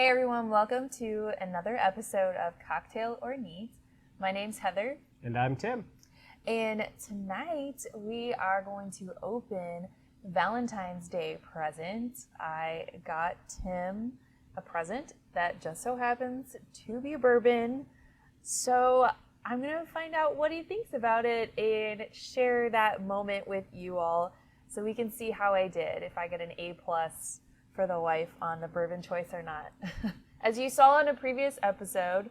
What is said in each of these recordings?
Hey everyone, welcome to another episode of Cocktail or Neat. My name's Heather. And I'm Tim. And tonight we are going to open Valentine's Day present. I got Tim a present that just so happens to be a bourbon. So I'm going to find out what he thinks about it and share that moment with you all so we can see how I did, if I get an A+ for the wife on the bourbon choice or not. As you saw in a previous episode,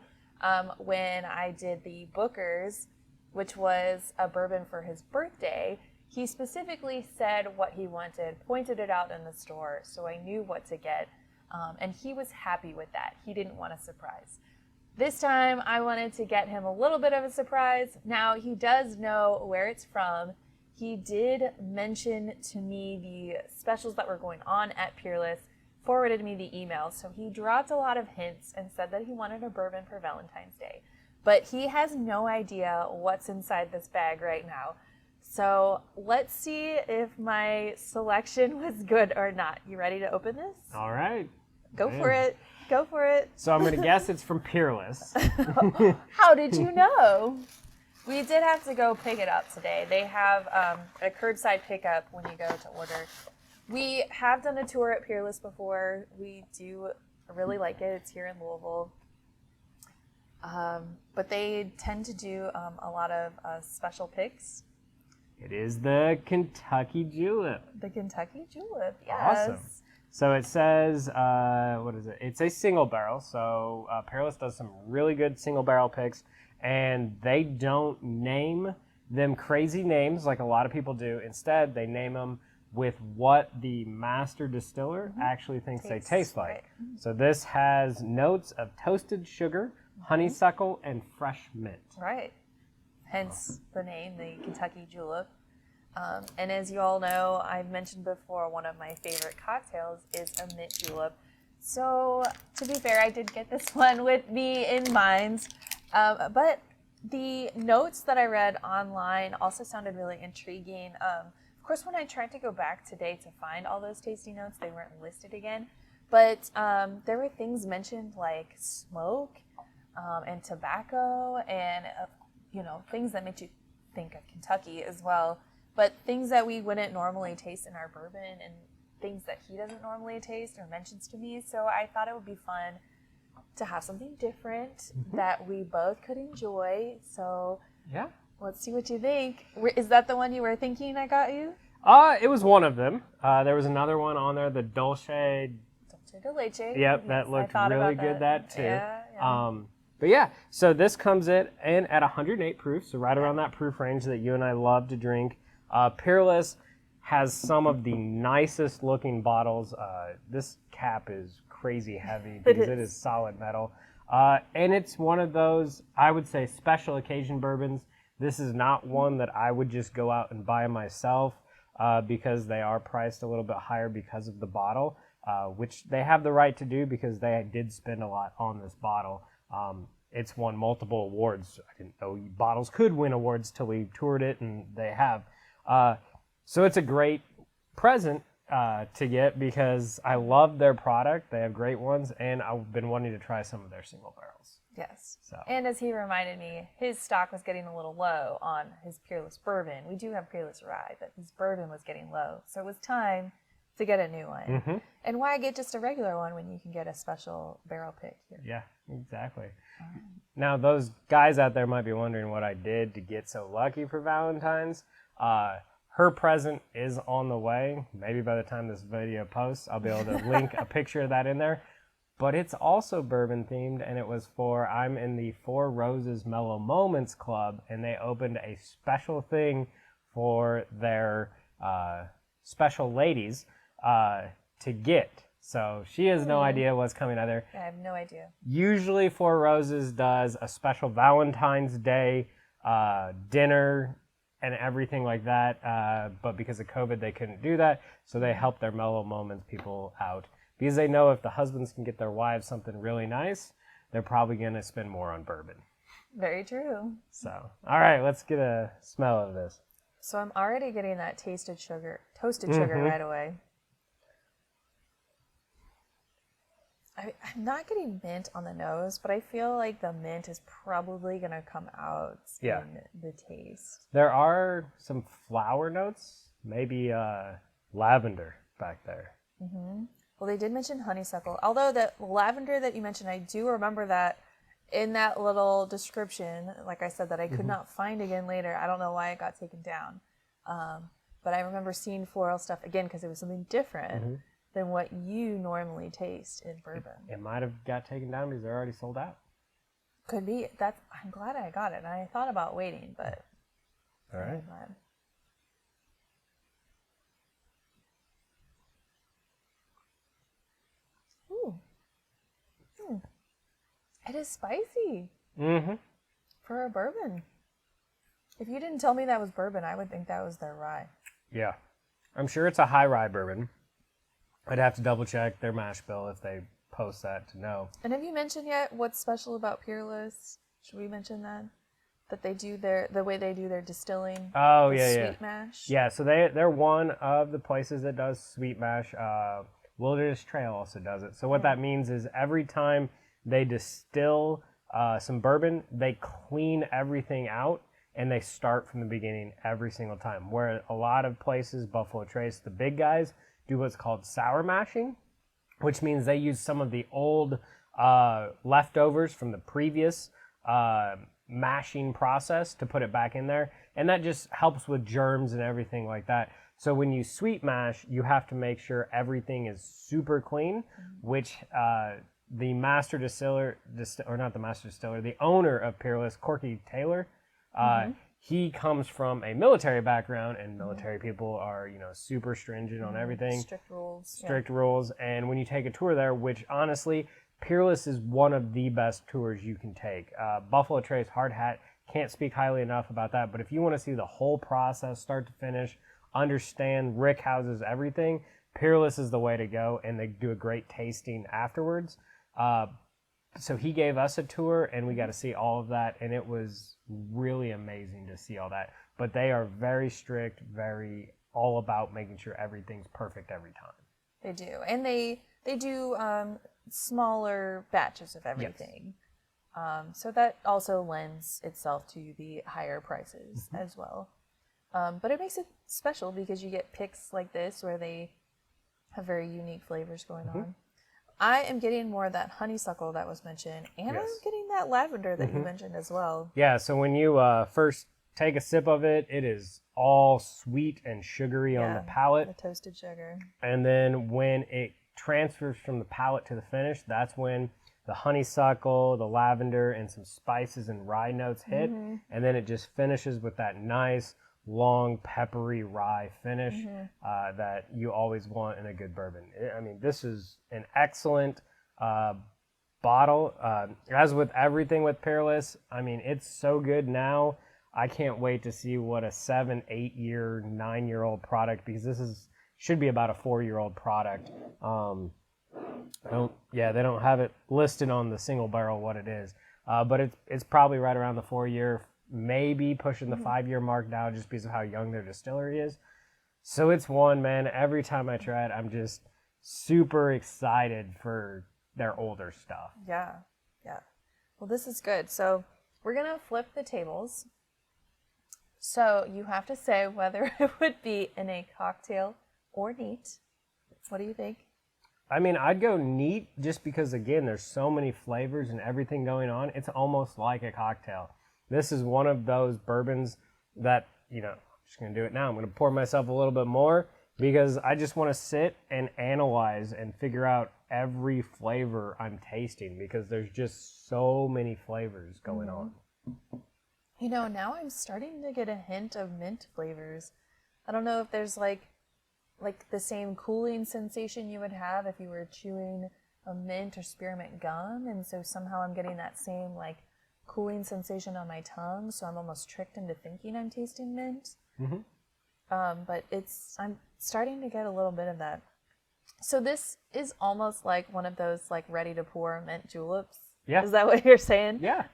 when I did the Booker's, which was a bourbon for his birthday, he specifically said what he wanted, pointed it out in the store, so I knew what to get, and he was happy with that. He didn't want a surprise. This time, I wanted to get him a little bit of a surprise. Now, he does know where it's from. He did mention to me the specials that were going on at Peerless, forwarded me the email. So he dropped a lot of hints and said that he wanted a bourbon for Valentine's Day. But he has no idea what's inside this bag right now. So let's see if my selection was good or not. You ready to open this? All right. Go for it. Go for it. So I'm going to guess it's from Peerless. How did you know? We did have to go pick it up today. They have a curbside pickup when you go to order. We have done a tour at Peerless before. We do really like it. It's here in Louisville. But they tend to do a lot of special picks. It is the Kentucky Julep. The Kentucky Julep, yes. Awesome. So it says, what is it? It's a single barrel. So Peerless does some really good single barrel picks. And they don't name them crazy names like a lot of people do. Instead, they name them with what the master distiller actually thinks they taste like. Right. So this has notes of toasted sugar, honeysuckle, and fresh mint. Right. Hence the name, the Kentucky Julep. And as you all know, I've mentioned before, one of my favorite cocktails is a mint julep. So to be fair, I did get this one with me in mind. But the notes that I read online also sounded really intriguing. Of course, when I tried to go back today to find all those tasty notes, they weren't listed again. But there were things mentioned like smoke and tobacco and, things that make you think of Kentucky as well. But things that we wouldn't normally taste in our bourbon and things that he doesn't normally taste or mentions to me. So I thought it would be fun to have something different that we both could enjoy. So Yeah. Let's see what you think. Is that the one you were thinking I got you? It was one of them. There was another one on there, the Dulce de Leche. Yep, Yes, that looked I thought really about good, that too. Yeah. But yeah, so this comes in at 108 proof, so right around that proof range that you and I love to drink. Peerless has some of the nicest looking bottles. This cap is crazy heavy because it is solid metal. And it's one of those, I would say, special occasion bourbons. This is not one that I would just go out and buy myself because they are priced a little bit higher because of the bottle, which they have the right to do because they did spend a lot on this bottle. It's won multiple awards. I didn't know bottles could win awards till we toured it, and they have. So it's a great present to get because I love their product. They have great ones, and I've been wanting to try some of their single barrels. Yes. So. And as he reminded me, his stock was getting a little low on his Peerless bourbon. We do have Peerless Rye, but his bourbon was getting low. So it was time to get a new one. Mm-hmm. And why get just a regular one when you can get a special barrel pick here? Yeah, exactly. Now, those guys out there might be wondering what I did to get so lucky for Valentine's. Her present is on the way. Maybe by the time this video posts, I'll be able to link a picture of that in there. But it's also bourbon themed, and it was I'm in the Four Roses Mellow Moments Club, and they opened a special thing for their special ladies to get. So she has no idea what's coming either. I have no idea. Usually Four Roses does a special Valentine's Day dinner and everything like that, but because of COVID, they couldn't do that, so they help their Mellow Moments people out. Because they know if the husbands can get their wives something really nice, they're probably going to spend more on bourbon. Very true. So, all right, let's get a smell of this. So I'm already getting that toasted sugar right away. I'm not getting mint on the nose, but I feel like the mint is probably going to come out in the taste. There are some flower notes, maybe lavender back there. Mm-hmm. Well, they did mention honeysuckle. Although the lavender that you mentioned, I do remember that in that little description, like I said, that I could not find again later. I don't know why it got taken down. But I remember seeing floral stuff again because it was something different than what you normally taste in bourbon. It might have got taken down because they're already sold out. Could be. I'm glad I got it. And I thought about waiting, but all right. I'm glad. Ooh. It is spicy. For a bourbon. If you didn't tell me that was bourbon, I would think that was their rye. Yeah. I'm sure it's a high rye bourbon. I'd have to double check their mash bill if they post that to know. And have you mentioned yet what's special about Peerless? Should we mention that? That they do the way they do their distilling. Oh, sweet mash. Yeah, so they're one of the places that does sweet mash. Wilderness Trail also does it. So what that means is every time they distill some bourbon, they clean everything out and they start from the beginning every single time. Where a lot of places, Buffalo Trace, the big guys, do what's called sour mashing, which means they use some of the old leftovers from the previous mashing process to put it back in there. And that just helps with germs and everything like that. So when you sweet mash, you have to make sure everything is super clean, which the master distiller, or not the master distiller, the owner of Peerless, Corky Taylor, he comes from a military background, and military people are, super stringent on everything. Strict rules. And when you take a tour there, which honestly, Peerless is one of the best tours you can take. Buffalo Trace, Hard Hat, can't speak highly enough about that. But if you want to see the whole process, start to finish, understand rick houses, everything, Peerless is the way to go, and they do a great tasting afterwards. So he gave us a tour, and we got to see all of that, and it was really amazing to see all that. But they are very strict, very all about making sure everything's perfect every time. They do, and they do smaller batches of everything. Yes. So that also lends itself to the higher prices as well. But it makes it special because you get picks like this where they have very unique flavors going on. I am getting more of that honeysuckle that was mentioned, and I'm getting that lavender that you mentioned as well. Yeah, so when you first take a sip of it, it is all sweet and sugary on the palate. The toasted sugar. And then when it transfers from the palate to the finish, that's when the honeysuckle, the lavender, and some spices and rye notes hit. And then it just finishes with that nice, long, peppery rye finish that you always want in a good bourbon. I mean, this is an excellent bottle. As with everything with Peerless, I mean, it's so good now. I can't wait to see what a 7, 8 year, 9-year-old product, because this should be about a 4-year-old product. They don't have it listed on the single barrel what it is, but it's probably right around the 4-year, maybe pushing the 5-year mark now just because of how young their distillery is. So it's one, man, every time I try it, I'm just super excited for their older stuff. Yeah. Well, this is good. So we're going to flip the tables. So you have to say whether it would be in a cocktail or neat. What do you think? I mean, I'd go neat just because, again, there's so many flavors and everything going on. It's almost like a cocktail. This is one of those bourbons that, I'm just going to do it now. I'm going to pour myself a little bit more because I just want to sit and analyze and figure out every flavor I'm tasting because there's just so many flavors going on. Now I'm starting to get a hint of mint flavors. I don't know if there's like the same cooling sensation you would have if you were chewing a mint or spearmint gum. And so somehow I'm getting that same cooling sensation on my tongue. So I'm almost tricked into thinking I'm tasting mint. But I'm starting to get a little bit of that. So this is almost like one of those ready to pour mint juleps. Yeah. Is that what you're saying? Yeah.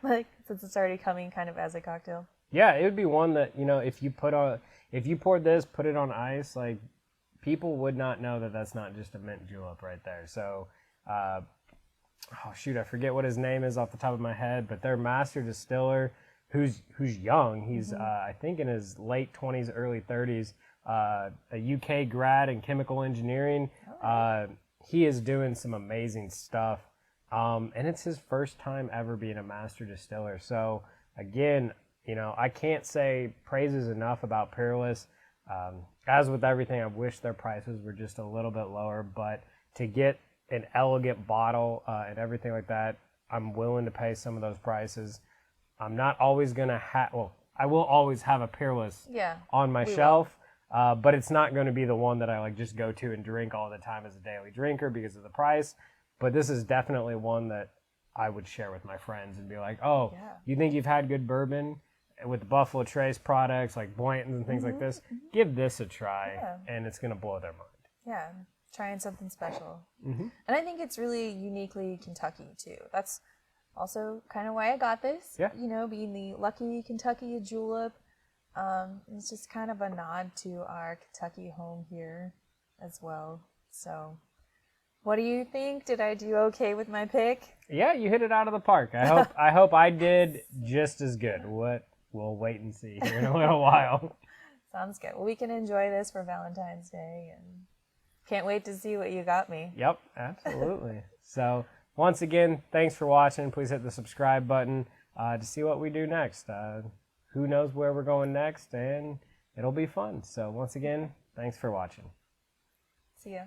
Since it's already coming kind of as a cocktail. Yeah, it would be one that, if you poured this, put it on ice, people would not know that that's not just a mint julep right there. So oh shoot, I forget what his name is off the top of my head, but their master distiller, who's young. He's I think in his late 20s, early 30s. A UK grad in chemical engineering. He is doing some amazing stuff, and it's his first time ever being a master distiller. So again, you know, I can't say praises enough about Peerless. As with everything, I wish their prices were just a little bit lower, but to get an elegant bottle and everything like that, I'm willing to pay some of those prices. I'm not always going to have, well, I will always have a Peerless on my shelf, but it's not going to be the one that I like just go to and drink all the time as a daily drinker because of the price. But this is definitely one that I would share with my friends and be like, oh, you think you've had good bourbon with the Buffalo Trace products like Blanton's and things like this? Give this a try, and it's going to blow their mind. Yeah, trying something special. And I think it's really uniquely Kentucky, too. That's also kind of why I got this. You know, being the lucky Kentucky julep. It's just kind of a nod to our Kentucky home here as well. So, what do you think? Did I do okay with my pick? Yeah, you hit it out of the park. I hope I did just as good. We'll wait and see here in a little while. Sounds good. Well, we can enjoy this for Valentine's Day, and can't wait to see what you got me. Yep, absolutely. So, once again, thanks for watching. Please hit the subscribe button to see what we do next. Who knows where we're going next, and it'll be fun. So, once again, thanks for watching. See ya.